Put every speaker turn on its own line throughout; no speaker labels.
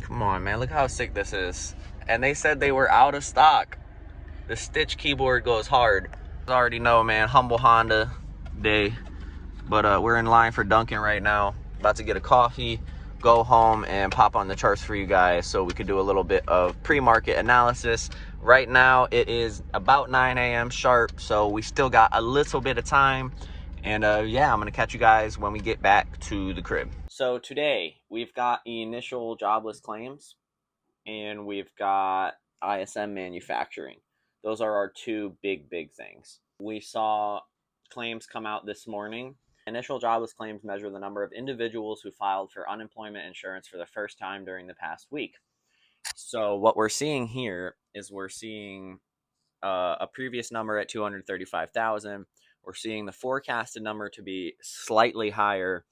Come on, man. Look how sick this is. And they said they were out of stock. The Stitch keyboard goes hard. I already know, man. Humble Honda day. But we're in line for Dunkin' right now. About to get a coffee, go home, and pop on the charts for you guys so we could do a little bit of pre-market analysis. Right now, it is about 9 a.m. sharp, so we still got a little bit of time. And yeah, I'm going to catch you guys when we get back to the crib. So today, we've got initial jobless claims, and we've got ISM manufacturing. Those are our two big things. We saw claims come out this morning. Initial jobless claims measure the number of individuals who filed for unemployment insurance for the first time during the past week. So what we're seeing here is we're seeing a previous number at 235,000. We're seeing the forecasted number to be slightly higher,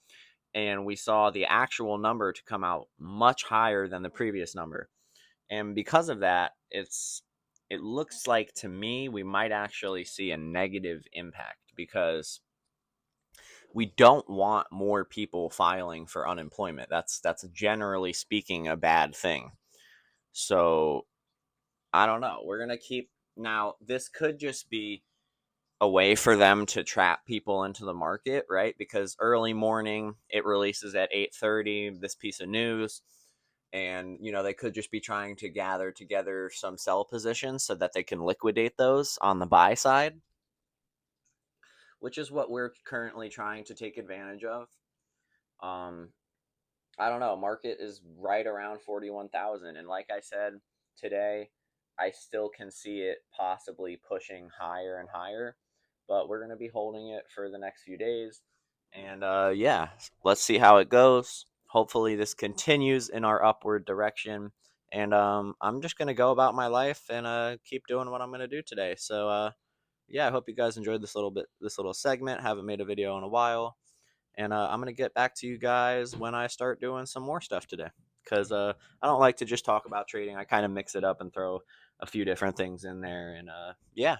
and we saw the actual number to come out much higher than the previous number. And because of that, it looks like to me we might actually see a negative impact, because we don't want more people filing for unemployment. That's generally speaking a bad thing. So I don't know. We're gonna keep now. This could just be a way for them to trap people into the market, right? Because early morning, it releases at 8:30. This piece of news. And, they could just be trying to gather together some sell positions so that they can liquidate those on the buy side, which is what we're currently trying to take advantage of. I don't know. Market is right around 41,000. And like I said, today, I still can see it possibly pushing higher and higher, but we're going to be holding it for the next few days. And yeah, let's see how it goes. Hopefully this continues in our upward direction. And I'm just going to go about my life and keep doing what I'm going to do today. So yeah, I hope you guys enjoyed this little segment. Haven't made a video in a while. And I'm going to get back to you guys when I start doing some more stuff today. Because I don't like to just talk about trading. I kind of mix it up and throw a few different things in there. And yeah,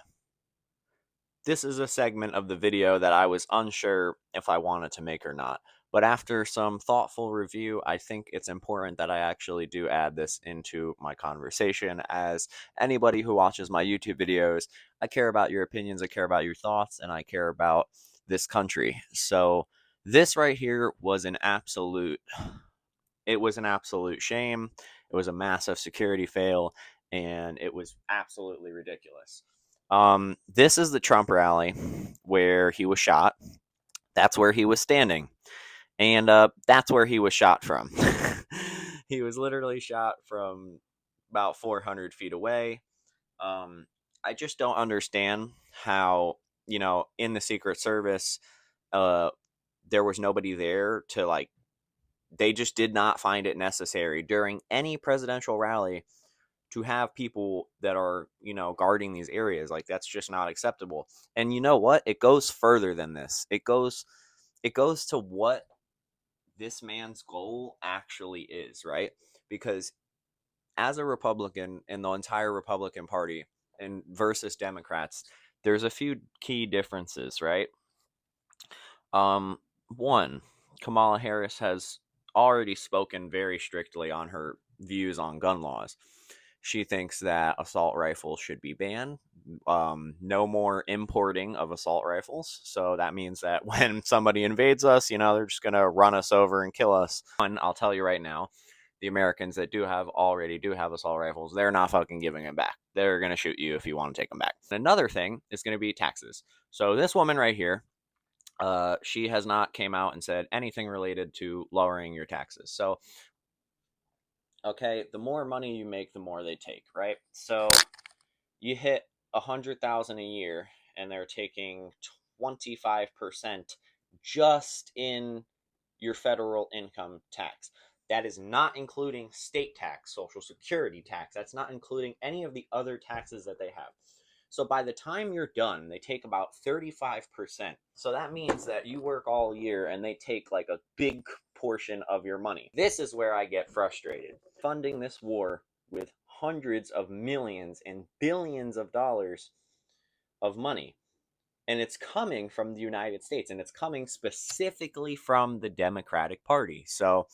this is a segment of the video that I was unsure if I wanted to make or not. But after some thoughtful review, I think it's important that I actually do add this into my conversation. As anybody who watches my YouTube videos, I care about your opinions, I care about your thoughts, and I care about this country. So this right here was an absolute shame. It was a massive security fail, and it was absolutely ridiculous. This is the Trump rally where he was shot. That's where he was standing. And that's where he was shot from. He was literally shot from about 400 feet away. I just don't understand how, in the Secret Service, there was nobody there to, they just did not find it necessary during any presidential rally to have people that are, guarding these areas. That's just not acceptable. And you know what? It goes further than this. It goes to what this man's goal actually is, right? Because as a Republican in the entire Republican Party and versus Democrats, there's a few key differences, right? One, Kamala Harris has already spoken very strictly on her views on gun laws. She thinks that assault rifles should be banned. No more importing of assault rifles. So that means that when somebody invades us, they're just going to run us over and kill us. And I'll tell you right now, the Americans that already do have assault rifles, they're not fucking giving them back. They're going to shoot you if you want to take them back. Another thing is going to be taxes. So this woman right here, she has not came out and said anything related to lowering your taxes. So, okay, the more money you make, the more they take, right? So you hit 100,000 a year, and they're taking 25% just in your federal income tax. That is not including state tax, Social Security tax. That's not including any of the other taxes that they have. So by the time you're done, they take about 35%. So that means that you work all year and they take a big portion of your money. This is where I get frustrated. Funding this war with hundreds of millions and billions of dollars of money. And it's coming from the United States, and it's coming specifically from the Democratic Party. So,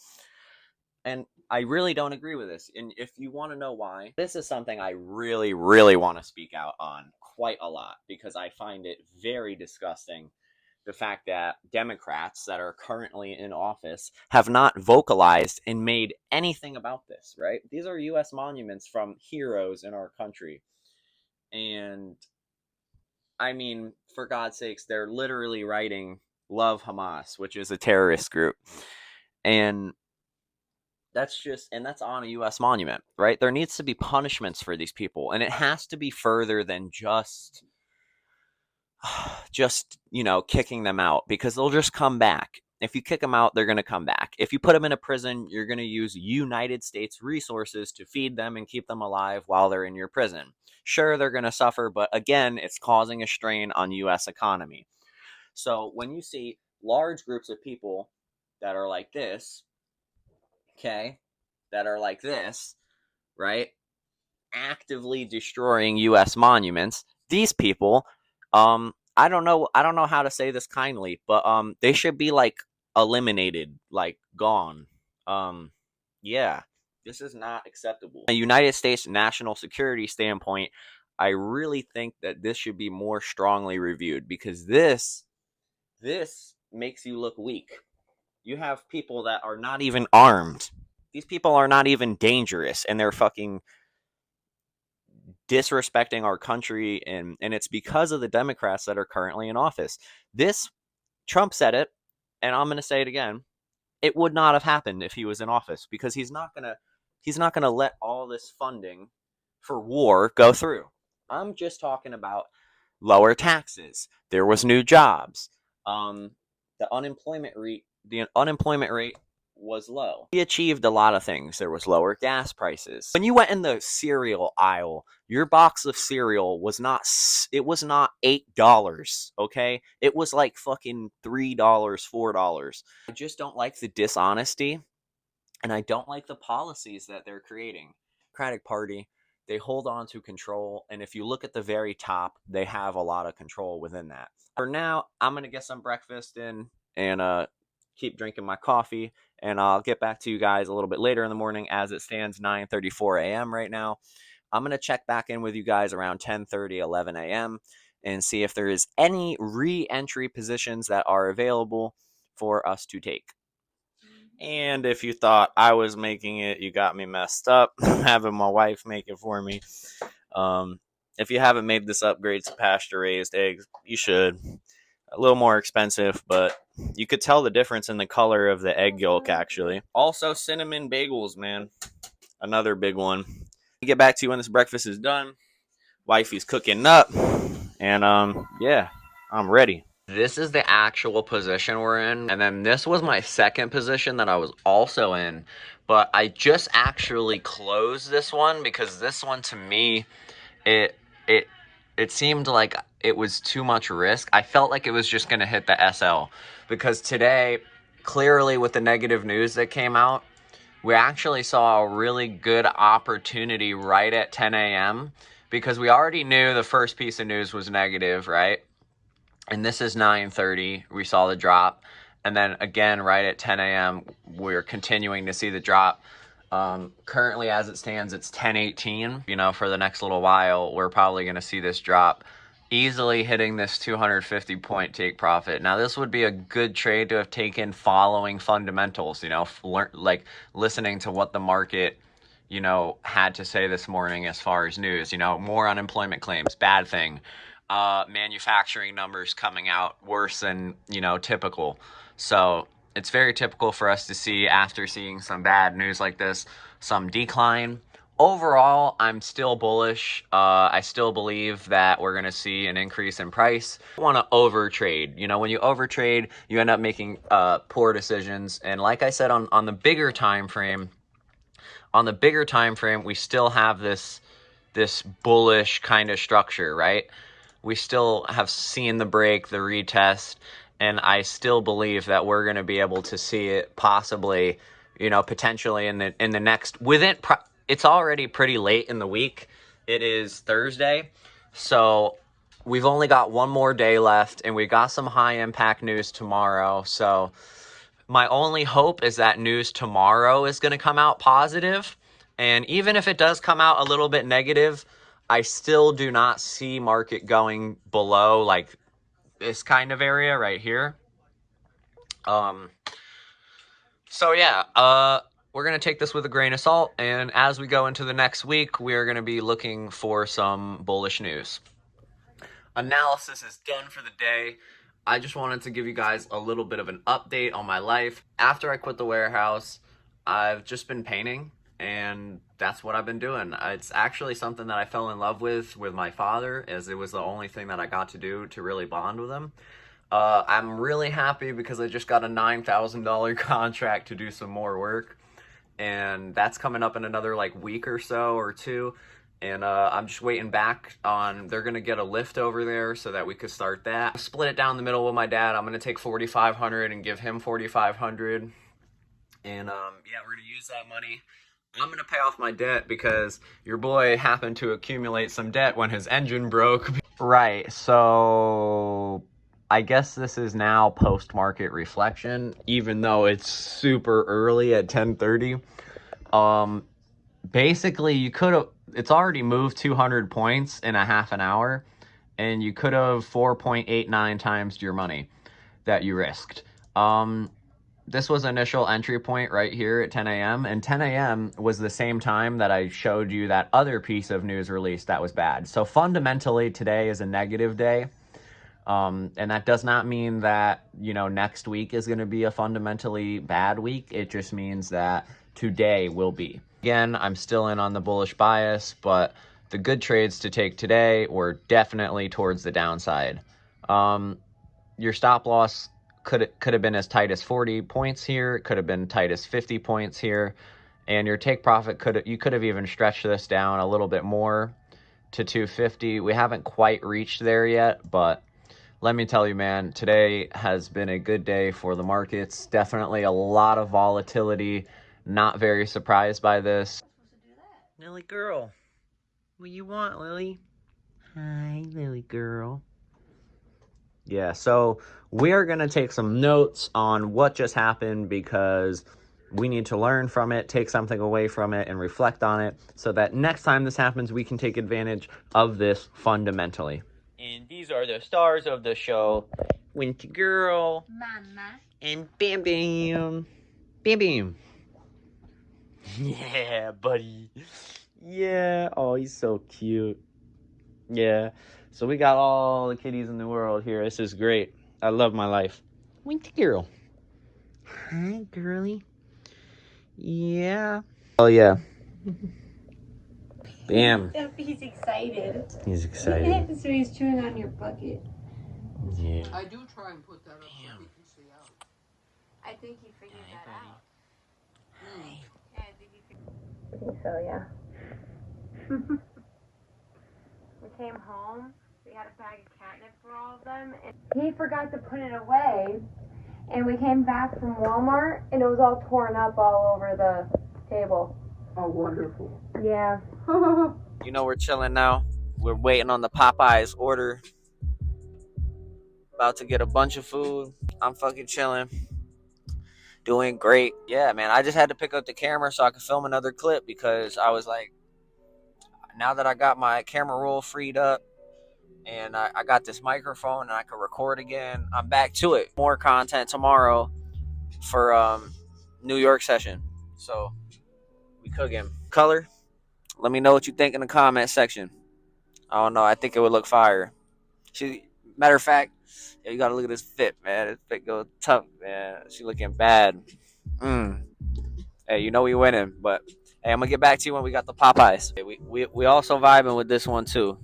and I really don't agree with this. And if you want to know why, this is something I really, really want to speak out on quite a lot because I find it very disgusting. The fact that Democrats that are currently in office have not vocalized and made anything about this, right? These are U.S. monuments from heroes in our country. And I mean, for God's sakes, they're literally writing Love Hamas, which is a terrorist group. And that's on a U.S. monument, right? There needs to be punishments for these people, and it has to be further than just kicking them out, because they'll just come back. If you kick them out, they're going to come back. If you put them in a prison, you're going to use United States resources to feed them and keep them alive while they're in your prison. Sure, they're going to suffer, but again, it's causing a strain on U.S. economy. So when you see large groups of people that are like this, okay, that are like this, right, actively destroying U.S. monuments, these people, I don't know how to say this kindly, but they should be like eliminated, like gone. Yeah, this is not acceptable. A United States national security standpoint, I really think that this should be more strongly reviewed, because this makes you look weak. You have people that are not even armed. These people are not even dangerous, and they're fucking disrespecting our country, and it's because of the Democrats that are currently in office. This, Trump said it, and I'm going to say it again. It would not have happened if he was in office, because he's not going to let all this funding for war go through. I'm just talking about lower taxes. There was new jobs. The unemployment rate was low. He achieved a lot of things. There was lower gas prices. When you went in the cereal aisle, your box of cereal was not $8, okay? It was like fucking $3, $4. I just don't like the dishonesty, and I don't like the policies that they're creating. Democratic Party, they hold on to control, and if you look at the very top, they have a lot of control within that. For now, I'm going to get some breakfast in and keep drinking my coffee, and I'll get back to you guys a little bit later in the morning. As it stands, 9:34 a.m. right now. I'm going to check back in with you guys around 10:30, 11 a.m. and see if there is any re-entry positions that are available for us to take. And if you thought I was making it, you got me messed up. Having my wife make it for me. If you haven't made this upgrade to pasture-raised eggs, you should. A little more expensive, but you could tell the difference in the color of the egg yolk, actually. Also, cinnamon bagels, man. Another big one. I'll get back to you when this breakfast is done. Wifey's cooking up. And, yeah, I'm ready. This is the actual position we're in. And then this was my second position that I was also in. But I just actually closed this one because this one, to me, it seemed like it was too much risk. I felt like it was just going to hit the SL, because today, clearly with the negative news that came out, we actually saw a really good opportunity right at 10 a.m. because we already knew the first piece of news was negative, right? And this is 9:30. We saw the drop. And then again, right at 10 a.m., we're continuing to see the drop. Currently, as it stands, it's 10:18. For the next little while, we're probably going to see this drop, easily hitting this 250 point take profit. Now, this would be a good trade to have taken following fundamentals, like listening to what the market, had to say this morning as far as news. More unemployment claims, bad thing. Manufacturing numbers coming out worse than, typical. So it's very typical for us to see, after seeing some bad news like this, some decline. Overall, I'm still bullish. I still believe that we're going to see an increase in price. I want to overtrade. When you overtrade, you end up making poor decisions. And like I said, on the bigger time frame, we still have this bullish kind of structure, right? We still have seen the break, the retest, and I still believe that we're going to be able to see it possibly, potentially in the next, it's already pretty late in the week. It is Thursday, so we've only got one more day left, and we got some high impact news tomorrow. So My only hope is that news tomorrow is going to come out positive. And even if it does come out a little bit negative, I still do not see market going below like this kind of area right here. So yeah, we're going to take this with a grain of salt. And as we go into the next week, we are going to be looking for some bullish news. Analysis is done for the day. I just wanted to give you guys a little bit of an update on my life. After I quit the warehouse, I've just been painting, and that's what I've been doing. It's actually something that I fell in love with my father, as it was the only thing that I got to do to really bond with him. I'm really happy because I just got a $9,000 contract to do some more work, and that's coming up in another like week or so or two. And I'm just waiting back on, they're going to get a lift over there so that we could start that. Split it down the middle with my dad. I'm going to take $4,500 and give him $4,500. And yeah, we're going to use that money. I'm going to pay off my debt because your boy happened to accumulate some debt when his engine broke. Right, so I guess this is now post-market reflection, even though it's super early at 10:30. Basically, you could have, it's already moved 200 points in a half an hour, and you could have 4.89 times your money that you risked. This was initial entry point right here at 10 a.m. and 10 a.m. was the same time that I showed you that other piece of news release that was bad. So fundamentally, today is a negative day. And that does not mean that, you know, next week is going to be a fundamentally bad week. It just means that today will be. Again, I'm still in on the bullish bias, but the good trades to take today were definitely towards the downside. Your stop loss could have been as tight as 40 points here. It could have been tight as 50 points here. And your take profit you could have even stretched this down a little bit more to 250. We haven't quite reached there yet, but let me tell you, man, today has been a good day for the markets. Definitely a lot of volatility. Not very surprised by this. Lily girl, what you want, Lily? Hi, Lily girl. Yeah, so we are going to take some notes on what just happened because we need to learn from it, take something away from it, and reflect on it so that next time this happens, we can take advantage of this fundamentally. And these are the stars of the show. Winky Girl.
Mama.
And Bam Bam. Bam Bam. Yeah, buddy. Yeah. Oh, he's so cute. Yeah. So we got all the kitties in the world here. This is great. I love my life. Winky Girl. Hi, girly. Yeah. Oh, yeah. Bam.
He's excited.
He's excited.
So he's chewing on your bucket.
Yeah.
I do try and put that up so he can see out.
I think he figured that out.
Mm.
Yeah, I think he figured. So yeah. We came home. We had a bag of catnip for all of them, and he forgot to put it away. And we came back from Walmart, and it was all torn up all over the table.
Oh, wonderful.
Yeah.
You know, we're chilling now. We're waiting on the Popeyes order. About to get a bunch of food. I'm fucking chilling. Doing great. Yeah, man, I just had to pick up the camera so I could film another clip because I was like, now that I got my camera roll freed up and I got this microphone and I can record again, I'm back to it. More content tomorrow for New York session. So we cooking. Color, let me know what you think in the comment section. I don't know. I think it would look fire. Matter of fact, yeah, you gotta look at this fit, man. This fit goes tough, man. She looking bad. Hey, you know we winning, but hey, I'm gonna get back to you when we got the Popeyes. Hey, we also vibing with this one too.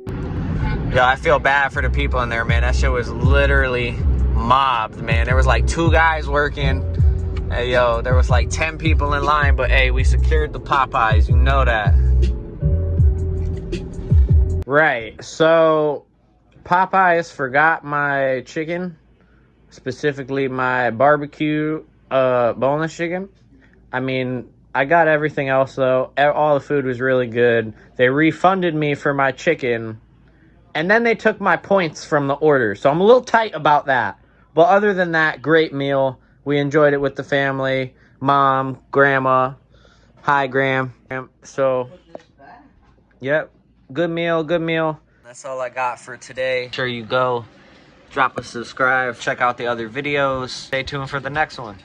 Yeah, I feel bad for the people in there, man. That shit was literally mobbed, man. There was like 2 guys working. Hey, yo, there was like 10 people in line, but hey, we secured the Popeyes. You know that. Right, so Popeyes forgot my chicken, specifically my barbecue boneless chicken. I mean, I got everything else, though. All the food was really good. They refunded me for my chicken, and then they took my points from the order. So I'm a little tight about that. But other than that, great meal. We enjoyed it with the family, mom, grandma. Hi, Graham. So, yep, good meal, good meal. That's all I got for today. Make sure you go drop a subscribe, check out the other videos. Stay tuned for the next one.